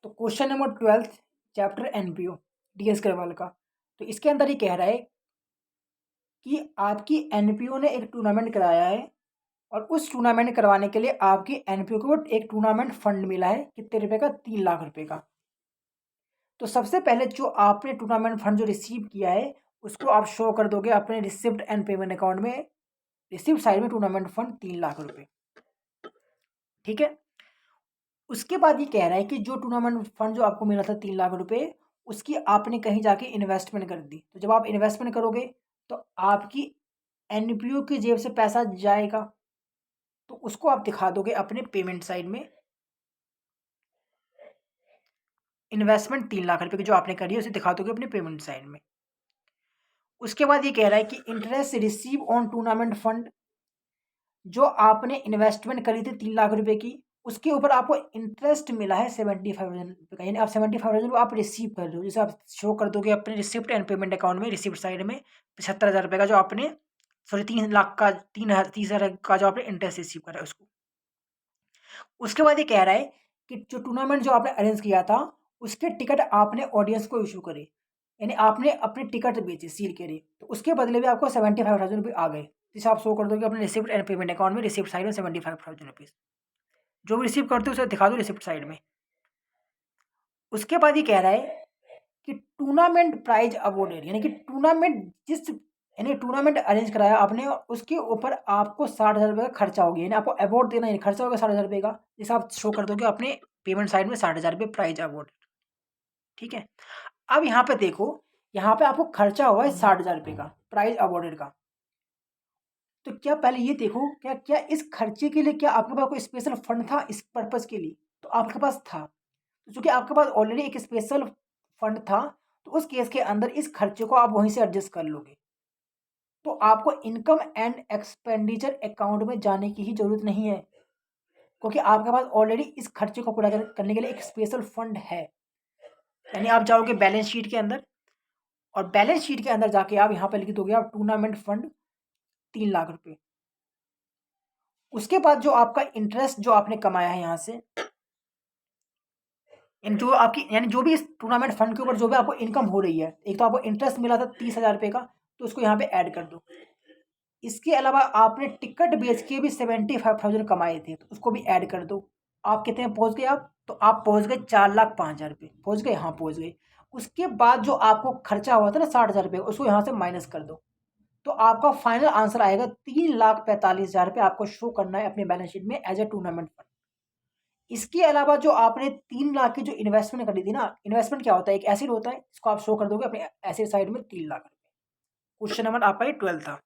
तो question number 12 chapter NPO DS Karwal का। तो इसके अंदर ये कह रहा है कि आपकी एनपीओ ने एक टूर्नामेंट कराया है और उस टूर्नामेंट करवाने के लिए आपकी एनपीओ को एक टूर्नामेंट फंड मिला है कितने रुपए का, 3 लाख रुपए का। तो सबसे पहले जो आपने टूर्नामेंट फंड जो रिसीव किया है उसको आप शो कर दोगे अपने रिसिप्ट एंड पेमेंट अकाउंट में। रिसिप्ट साइड में टूर्नामेंट फंड 3 लाख रुपए, ठीक है। उसके बाद ये कह रहा है कि जो टूर्नामेंट फंड जो आपको मिला था 3 लाख रुपए, उसकी आपने कहीं जाके इन्वेस्टमेंट कर दी। तो जब आप इन्वेस्टमेंट करोगे तो आपकी एनपीओ की जेब से पैसा जाएगा, तो उसको आप दिखा दोगे अपने पेमेंट साइड में। इन्वेस्टमेंट 3 लाख रुपए की जो आपने करी है उसे दिखा दोगे अपने पेमेंट साइड में। उसके बाद ये कह रहा है कि interest receive on tournament fund, जो आपने इन्वेस्टमेंट करी थी 3 लाख रुपए की, उसके ऊपर आपको इंटरेस्ट मिला है 75,000 रुपये का। यानी आप 75,000 आप रिसीव कर रहे हो, जैसे आप शो कर दोगे अपने रिसिप्ट एंड पेमेंट अकाउंट में। रिसिप्ट साइड में 75,000 रुपये का जो आपने 3 लाख का 30,000 का जो आपने इंटरेस्ट रिसीव करा है उसको। उसके बाद ये कह रहा है कि जो टूर्नामेंट जो आपने अरेंज किया था उसके टिकट आपने ऑडियंस को इशू करे, यानी आपने अपने टिकट बेचे सील करे, तो उसके बदले भी आपको 75,000 रुपये आ गए। जिसे आप शो कर दोगे अपने रिसिप्ट एंड पेमेंट अकाउंट में। रिसिप्ट साइड में 75,000 रुपीज़ जो भी रिसीव करते हो उसे दिखा दो रिसिप्ट साइड में। उसके बाद ये कह रहा है कि टूर्नामेंट प्राइज अवॉर्डेड, यानी कि टूर्नामेंट अरेंज कराया आपने, उसके ऊपर आपको 60,000 रुपये का खर्चा हो गया, यानी आपको अवार्ड देना है, खर्चा होगा 60,000 रुपये का। जैसे आप शो कर दोगे अपने पेमेंट साइड में 60,000 रुपये प्राइज अवार्ड, ठीक है। अब यहाँ पे देखो, यहाँ पे आपको खर्चा हुआ है 60,000 रुपये का प्राइज अवॉर्डेड का। तो क्या पहले ये देखो, क्या क्या इस खर्चे के लिए क्या आपके पास कोई स्पेशल फंड था इस पर्पज़ के लिए? तो आपके पास था। तो चूँकि आपके पास ऑलरेडी एक स्पेशल फंड था, तो उस केस के अंदर इस खर्चे को आप वहीं से एडजस्ट कर लोगे। तो आपको इनकम एंड एक्सपेंडिचर अकाउंट में जाने की ही ज़रूरत नहीं है, क्योंकि आपके पास ऑलरेडी इस खर्चे को पूरा करने के लिए एक स्पेशल फंड है। यानी आप जाओगे बैलेंस शीट के अंदर, और बैलेंस शीट के अंदर जाके आप यहाँ पर लिख दोगे आप टूर्नामेंट फंड 3 लाख रुपये। उसके बाद जो आपका इंटरेस्ट जो आपने कमाया है यहाँ से, जो आपकी यानी जो भी इस टूर्नामेंट फंड के ऊपर जो भी आपको इनकम हो रही है, एक तो आपको इंटरेस्ट मिला था 30,000 रुपये का, तो उसको यहाँ पे ऐड कर दो। इसके अलावा आपने टिकट बेच के भी 75,000 कमाए थे, तो उसको भी ऐड कर दो। आप कितने पहुँच गए आप? तो आप पहुँच गए 4,05,000 रुपये। पहुँच गए? हाँ पहुँच गए। उसके बाद जो आपको खर्चा हुआ था ना 60,000 रुपये, उसको यहाँ से माइनस कर दो। तो आपका फाइनल आंसर आएगा 3,45,000 रुपये आपको शो करना है अपने बैलेंस शीट में एज ए टूर्नामेंट फंड। इसके अलावा जो आपने 3 लाख की जो इन्वेस्टमेंट करी थी ना, इन्वेस्टमेंट क्या होता है? एक एसिड होता है, इसको आप शो कर दोगे अपने एसिड साइड में 3 लाख रुपये। क्वेश्चन नंबर आपका ये 12 था।